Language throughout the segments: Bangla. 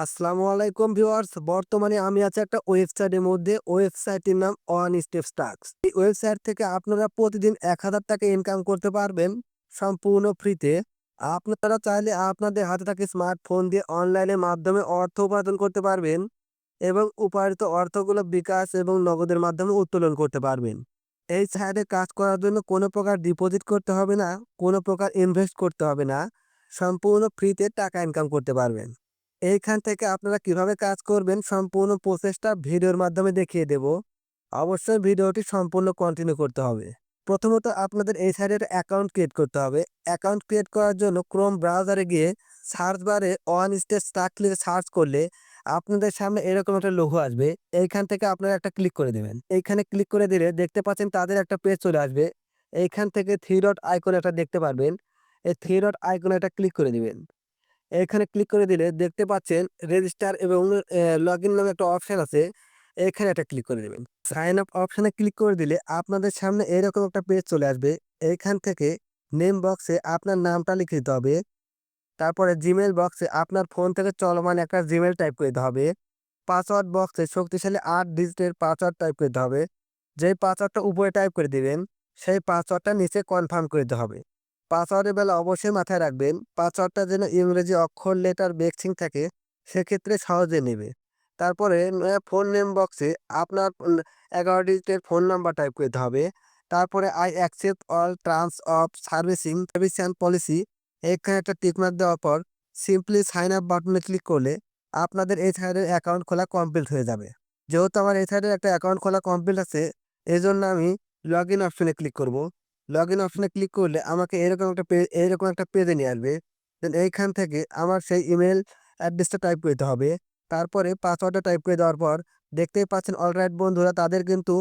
আসসালামু আলাইকুম ভিউয়ার্স। বর্তমানে আমি আছি একটা ওয়েবসাইটের মধ্যে। ওয়েবসাইটটির নাম ওয়ান স্টেপস টাস্কস। এই ওয়েবসাইট থেকে আপনারা প্রতিদিন ৳১,০০০ ইনকাম করতে পারবেন সম্পূর্ণ ফ্রিতে। আপনারা চাইলে আপনাদের হাতে থাকা স্মার্টফোন দিয়ে অনলাইনের মাধ্যমে অর্থ উপার্জন করতে পারবেন এবং উপার্জিত অর্থগুলো বিকাশ এবং নগদের মাধ্যমে উত্তোলন করতে পারবেন। এই সাইটে কাজ করার জন্য কোনো প্রকার ডিপোজিট করতে হবে না, কোনো প্রকার ইনভেস্ট করতে হবে না। সম্পূর্ণ ফ্রিতে টাকা ইনকাম করতে পারবেন। এইখান থেকে আপনারা কিভাবে কাজ করবেন সম্পূর্ণ প্রসেসটা ভিডিওর মাধ্যমে দেখিয়ে দেব। অবশ্যই ভিডিওটি সম্পূর্ণ কন্টিনিউ করতে হবে। প্রথমত আপনাদের এই সাইডে একটা অ্যাকাউন্ট ক্রিয়েট করতে হবে। অ্যাকাউন্ট ক্রিয়েট করার জন্য ক্রোম ব্রাউজারে গিয়ে সার্চ বারে ওয়ান স্টেপ টাস্ক লিখে সার্চ করলে আপনাদের সামনে এরকম একটা লোগো আসবে। এইখান থেকে আপনারা একটা ক্লিক করে দেবেন। এইখানে ক্লিক করে দিলে দেখতে পাচ্ছেন তাদের একটা পেজ চলে আসবে। এইখান থেকে থ্রি ডট আইকন একটা দেখতে পারবেন। এই থ্রি ডট আইকনে একটা ক্লিক করে দিবেন। এখানে ক্লিক করে দিলে দেখতে পাচ্ছেন রেজিস্টার এবং লগইন নামে একটা অপশন আছে। এখানে একটা ক্লিক করে দিবেন। সাইন আপ অপশনে ক্লিক করে দিলে আপনাদের সামনে এরকম একটা পেজ চলে আসবে। এইখান থেকে নেম বক্সে আপনার নামটা লিখে দিতে হবে। তারপরে জিমেইল বক্সে আপনার ফোন থেকে চলমান একটা জিমেইল টাইপ করে দিতে হবে। পাসওয়ার্ড বক্সে শক্তিশালী ৮ ডিজিটের পাসওয়ার্ড টাইপ করে দিতে হবে। যেই পাসওয়ার্ডটা উপরে টাইপ করে দিবেন, সেই পাসওয়ার্ডটা নিচে কনফার্ম করে দিতে হবে। পাসওয়ার্ডের বেলা অবশ্যই মাথায় রাখবেন, পাসওয়ার্ডটা যেন ইংরেজি অক্ষর, লেটার, মিক্সিং থাকে, সেক্ষেত্রে সহজে নেবে। তারপরে ফোন নেম বক্সে আপনার ১১ ডিজিটের ফোন নাম্বার টাইপ করে দিতে হবে। তারপরে I accept all terms of service and policy, এখানে একটা টিক মার্ক দেওয়ার পর সিম্পলি সাইন আপ বাটনে ক্লিক করলে আপনাদের এই সাইডের অ্যাকাউন্ট খোলা কমপ্লিট হয়ে যাবে। যেহেতু আমার এই সাইডের একটা অ্যাকাউন্ট খোলা কমপ্লিট আছে, এজন্য আমি লগইন অপশনে ক্লিক করব। লগইন অপশনে ক্লিক করলে আমাকে এরকম একটা পেজে নিয়ে আসবে। দেন এইখান থেকে আমার সেই ইমেইল অ্যাড্রেসটা টাইপ করতে হবে। তারপরে পাসওয়ার্ডটা টাইপ করে দেওয়ার পর দেখতেই পাচ্ছেন অলরাইট বন্ধুরা, তাদের কিন্তু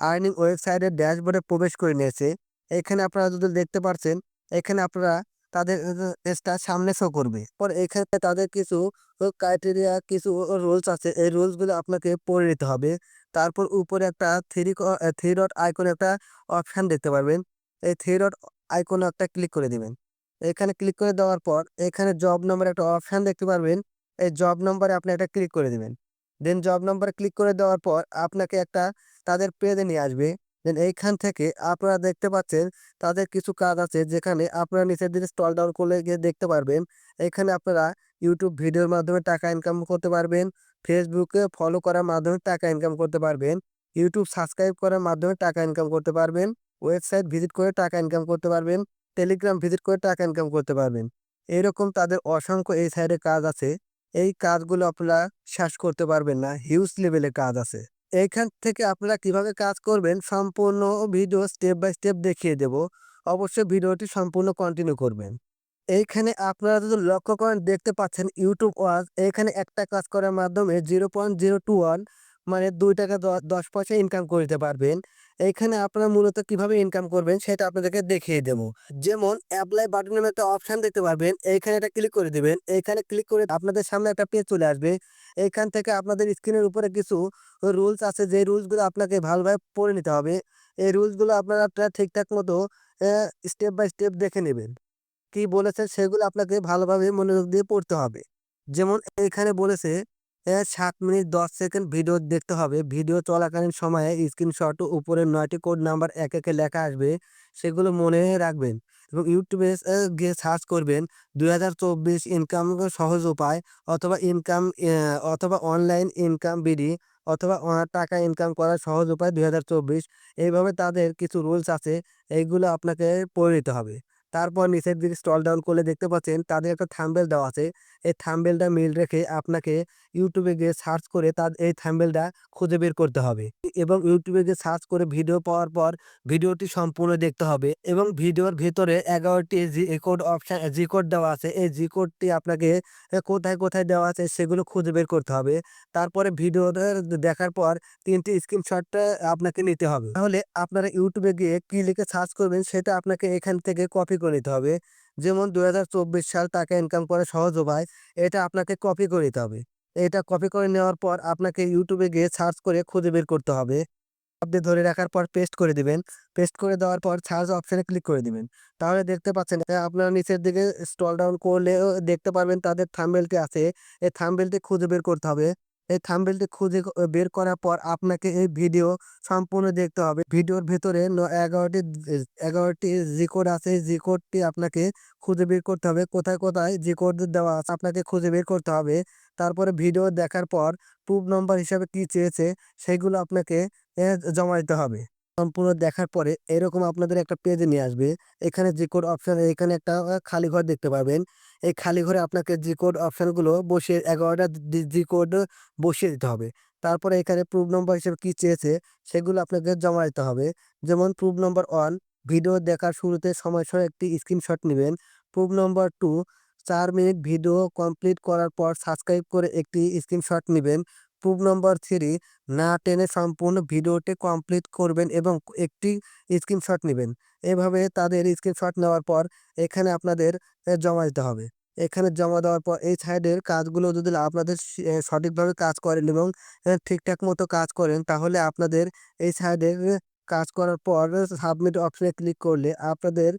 আর্নিং ওয়েবসাইটের ড্যাশবোর্ডে প্রবেশ করে নিয়েছে। এখানে আপনারা যদি দেখতে পাচ্ছেন, এখানে আপনারা তাদের পেজটা সামনে শো করবে। পরে এখানে তাদের কিছু ক্রাইটেরিয়া, কিছু রুলস আছে। এই রুলসগুলো আপনাকে পড়ে নিতে হবে। তারপর উপরে একটা থ্রি ডট আইকন একটা অপশন দেখতে পারবেন। এই থ্রি ডট আইকনে একটা ক্লিক করে দিবেন। এখানে ক্লিক করে দেওয়ার পর এখানে জব নাম্বার একটা অপশন দেখতে পারবেন। এই জব নাম্বারে আপনি একটা ক্লিক করে দিবেন। দেন জব নাম্বারে ক্লিক করে দেওয়ার পর আপনাকে একটা তাদের পেজে নিয়ে আসবে। দেন এইখান থেকে আপনারা দেখতে পাচ্ছেন তাদের কিছু কাজ আছে, যেখানে আপনারা নিচের দিকে স্ক্রল ডাউন করলে গিয়ে দেখতে পারবেন। এখানে আপনারা ইউটিউব ভিডিওর মাধ্যমে টাকা ইনকাম করতে পারবেন। ফেসবুকে ফলো করার মাধ্যমে টাকা ইনকাম করতে পারবেন। ইউটিউব সাবস্ক্রাইব করার মাধ্যমে টাকা ইনকাম করতে পারবেন। ওয়েবসাইট ভিজিট করে টাকা ইনকাম করতে পারবেন। টেলিগ্রাম ভিজিট করে টাকা ইনকাম করতে পারবেন। এরকম তাদের অসংখ্য এই সাইডে কাজ আছে। এই কাজগুলো আপনারা শেষ করতে পারবেন না। হিউজ লেভেলের কাজ আছে। এইখান থেকে আপনারা কিভাবে কাজ করবেন সম্পূর্ণ ভিডিও স্টেপ বাই স্টেপ দেখিয়ে দেব। অবশ্যই ভিডিওটি সম্পূর্ণ কন্টিনিউ করবেন। এইখানে আপনারা যদি লক্ষ্য করেন দেখতে পাচ্ছেন ইউটিউব ওয়াচ, এখানে একটা কাজ করার মাধ্যমে 0.021 মানে ৳২ ১০ পয়সা ইনকাম করতে পারবেন। এইখানে আপনারা মূলত কিভাবে ইনকাম করবেন সেটা আপনাদেরকে দেখিয়ে দেব। যেমন অ্যাপ্লাই বাটনের মধ্যে একটা অপশন দেখতে পারবেন। এইখানে একটা ক্লিক করে দিবেন। এইখানে ক্লিক করে আপনাদের সামনে একটা পেজ চলে আসবে। এইখান থেকে আপনাদের স্ক্রিনের উপরে কিছু রুলস আছে, যে রুলসগুলো আপনাকে ভালোভাবে পড়ে নিতে হবে। এই রুলসগুলো আপনারা ঠিকঠাক মতো স্টেপ বাই স্টেপ দেখে নেবেন। কি বলেছে সেগুলো আপনাকে ভালোভাবে মনোযোগ দিয়ে পড়তে হবে। যেমন এখানে বলেছে ৭ মিনিট ১০ সেকেন্ড ভিডিও দেখতে হবে। ভিডিও চলাকালীন সময়ে স্ক্রিনশট ও উপরের ৯ টি কোড নাম্বার একে, একে লেখা আসবে। সেগুলো মনে রাখবেন এবং ইউটিউবে গিয়ে সার্চ করবেন ২০২৪ ইনকাম সহজ উপায়, অথবা অথবা অনলাইন ইনকাম বিডি, অথবা টাকা ইনকাম করার সহজ উপায় ২০২৪। এইভাবে তাদের কিছু রুলস আছে, এইগুলো আপনাকে পড়ে নিতে হবে। তারপর নিচের দিকে স্ক্রল ডাউন করলে দেখতে পাচ্ছেন তাদের একটা থাম্বনেল দেওয়া আছে। এই থাম্বনেলটা মিল রেখে আপনাকে ইউটিউবে গিয়ে সার্চ করে এই থাম্বনেলটা খুঁজে বের করতে হবে এবং ইউটিউবে গিয়ে সার্চ করে ভিডিও পাওয়ার পর ভিডিওটি সম্পূর্ণ দেখতে হবে এবং ভিডিওর ভেতরে ১১টি জি কোড দেওয়া আছে। এই জি কোডটি আপনাকে কোথায়, কোথায় দেওয়া আছে সেগুলো খুঁজে বের করতে হবে। তারপরে ভিডিওটা দেখার পর ৩ টি স্ক্রিনশটটা আপনাকে নিতে হবে। তাহলে আপনারা ইউটিউবে গিয়ে কি লিখে সার্চ করবেন সেটা আপনাকে এখান থেকে কপি করে নিতে হবে। যেমন ২০২৪ সাল টাকা ইনকাম করার সহজ উপায়, এটা আপনাকে কপি করে নিতে হবে। এটা কপি করে নেওয়ার পর আপনাকে ইউটিউবে গিয়ে সার্চ করে খুঁজে বের করতে হবে। আপনি ধরে রাখার পর পেস্ট করে দিবেন। পেস্ট করে দেওয়ার পর সার্চ অপশনে ক্লিক করে দিবেন। তাহলে দেখতে পাচ্ছেন আপনারা নিচের দিকে স্ক্রল ডাউন করলেও দেখতে পারবেন তাদের থাম্বনেলটি আছে। এই থাম্বনেলটি খুঁজে বের করতে হবে। এই থাম্বনেলটি খুঁজে বের করার পর আপনাকে এই ভিডিও সম্পূর্ণ দেখতে হবে। ভিডিওর ভেতরে ১১টি জি কোড আছে। এই জি কোডটি আপনাকে খুঁজে বের করতে হবে। কোথায়, কোথায় জি কোড দেওয়া আছে আপনাকে খুঁজে বের করতে হবে। তারপরে ভিডিও দেখার পর প্রুফ নম্বর হিসাবে কি চেয়েছে সেগুলো আপনাকে এ জমা দিতে হবে। সম্পূর্ণ দেখার পরে এরকম আপনাদের একটা পেজে নিয়ে আসবে। এখানে জি কোড অপশন এখানে একটা খালি ঘর দেখতে পারবেন। এই খালি ঘরে আপনাকে জি কোড অপশনগুলো বসিয়ে ১১ টা জি কোড বসিয়ে দিতে হবে। তারপরে এখানে প্রুফ নম্বর হিসেবে কি চেয়েছে সেগুলো আপনাকে জমা দিতে হবে। যেমন প্রুফ নম্বর 1 ভিডিও দেখার শুরুতে সময়সহ একটি স্ক্রিনশট নিবেন। প্রুফ নম্বর 2 ৪ মিনিট ভিডিও কমপ্লিট করার পর সাবস্ক্রাইব করে একটি স্ক্রিনশট নিবেন। প্রুফ নম্বর 3 না টেনে সম্পূর্ণ ভিডিওটি কমপ্লিট করবেন এবং একটি স্ক্রিনশট নিবেন। এভাবে তাদের স্ক্রিনশট নেওয়ার পর এখানে আপনাদের জমা দিতে হবে। এখানে জমা দেওয়ার পর এই সাইডের কাজগুলো যদি আপনাদের সঠিকভাবে কাজ করেন এবং ঠিকঠাক মতো কাজ করেন তাহলে আপনাদের এই সাইডের কাজ করার পর সাবমিট অপশনে ক্লিক করলে আপনাদের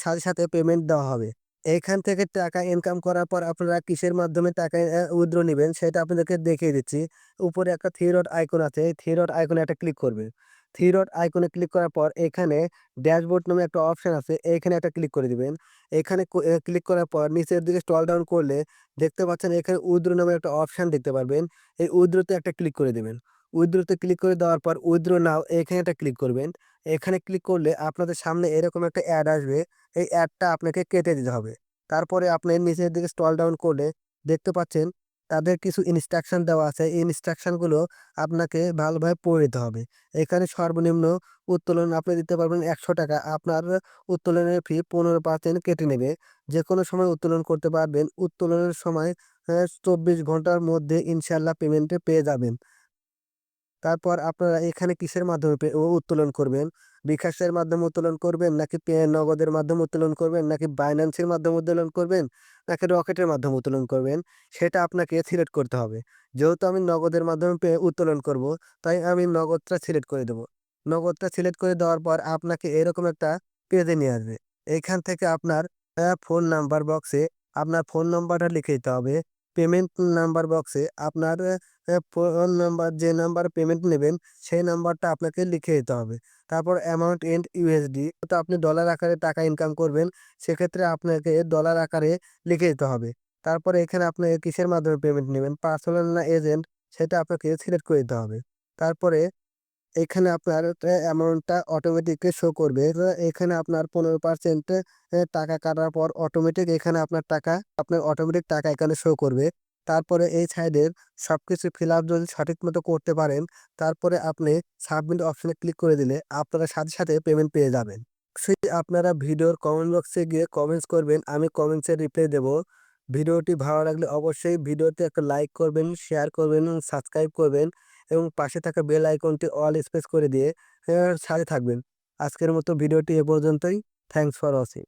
সাথে, সাথে পেমেন্ট দেওয়া হবে। এইখান থেকে টাকা ইনকাম করার পর আপনারা কিসের মাধ্যমে টাকা উইথড্র নিবেন সেটা আপনাদেরকে দেখিয়ে দিচ্ছি। উপরে একটা থ্রি ডট আইকন আছে। এই থ্রি ডট আইকনে একটা ক্লিক করবেন। থ্রি ডট আইকনে ক্লিক করার পর এখানে ড্যাশবোর্ড নামে একটা অপশন আছে। এইখানে একটা ক্লিক করে দিবেন। এখানে ক্লিক করার পর নিচের দিকে স্ক্রল ডাউন করলে দেখতে পাচ্ছেন এখানে উইথড্র নামে একটা অপশন দেখতে পারবেন। এই উইথড্রতে একটা ক্লিক করে দিবেন। উইথড্রতে ক্লিক করে দেওয়ার পর উইথড্র নাও এখানে একটা ক্লিক করবেন। এখানে ক্লিক করলে আপনাদের সামনে এরকম একটা অ্যাড আসবে। এই অ্যাডটা আপনাকে কেটে দিতে হবে। তারপরে আপনি নিচের দিকে স্ক্রল ডাউন করলে দেখতে পাচ্ছেন তাদের কিছু ইনস্ট্রাকশন দেওয়া আছে। এই ইনস্ট্রাকশন গুলো আপনাকে ভালোভাবে পড়ে নিতে হবে। এখানে সর্বনিম্ন উত্তোলন আপনি দিতে পারবেন ৳১০০। আপনার উত্তোলনের ফি ১৫% কেটে নেবে। যেকোনো সময় উত্তোলন করতে পারবেন। উত্তোলনের সময় ২৪ ঘন্টার মধ্যে ইনশাআল্লাহ পেমেন্টে পেয়ে যাবেন। তারপর আপনারা এখানে কিসের মাধ্যমে উত্তোলন করবেন? বিকাশের মাধ্যমে উত্তোলন করবেন নাকি নগদের মাধ্যমে উত্তোলন করবেন নাকি বাইন্যান্সের মাধ্যমে উত্তোলন করবেন নাকি রকেটের মাধ্যমে উত্তোলন করবেন সেটা আপনাকে সিলেক্ট করতে হবে। যেহেতু আমি নগদের মাধ্যমে উত্তোলন করব তাই আমি নগদটা সিলেক্ট করে দেব। নগদটা সিলেক্ট করে দেওয়ার পর আপনাকে এরকম একটা পেজে নিয়ে আসবে। এইখান থেকে আপনার ফোন নাম্বার বক্সে আপনার ফোন নাম্বারটা লিখে দিতে হবে। পেমেন্ট নাম্বার বক্সে আপনার ফোন নাম্বার যে নাম্বারে পেমেন্ট নেবেন সেই নাম্বারটা আপনাকে লিখে দিতে হবে। তারপর অ্যামাউন্ট ইন ইউএসডি তো আপনি ডলার আকারে টাকা ইনকাম করবেন সেক্ষেত্রে আপনাকে ডলার আকারে লিখে দিতে হবে। তারপরে এখানে আপনি কিসের মাধ্যমে পেমেন্ট নেবেন পার্সোনাল না এজেন্ট সেটা আপনাকে সিলেক্ট করে দিতে হবে। তারপরে এখানে আপনার অ্যামাউন্টটা অটোমেটিক শো করবে। এখানে আপনার ১৫% টাকা কাটার পর অটোমেটিক এখানে আপনার অটোমেটিক টাকা এখানে শো করবে। তারপরে এই সাইডের সবকিছু ফিল আপ যদি সঠিক মতো করতে পারেন, তারপরে আপনি সাবমিট অপশনে ক্লিক করে দিলে আপনারা সাথে, সাথে পেমেন্ট পেয়ে যাবেন। অবশ্যই আপনারা ভিডিওর কমেন্ট বক্সে গিয়ে কমেন্টস করবেন। আমি কমেন্টসের রিপ্লাই দেব। ভিডিওটি ভালো লাগলে অবশ্যই ভিডিওতে একটা লাইক করবেন, শেয়ার করবেন এবং সাবস্ক্রাইব করবেন এবং পাশে থাকা বেল আইকনটি অল স্পেস করে দিয়ে সাথে থাকবেন। আজকের মতো ভিডিওটি এ পর্যন্তই। Thanks for watching.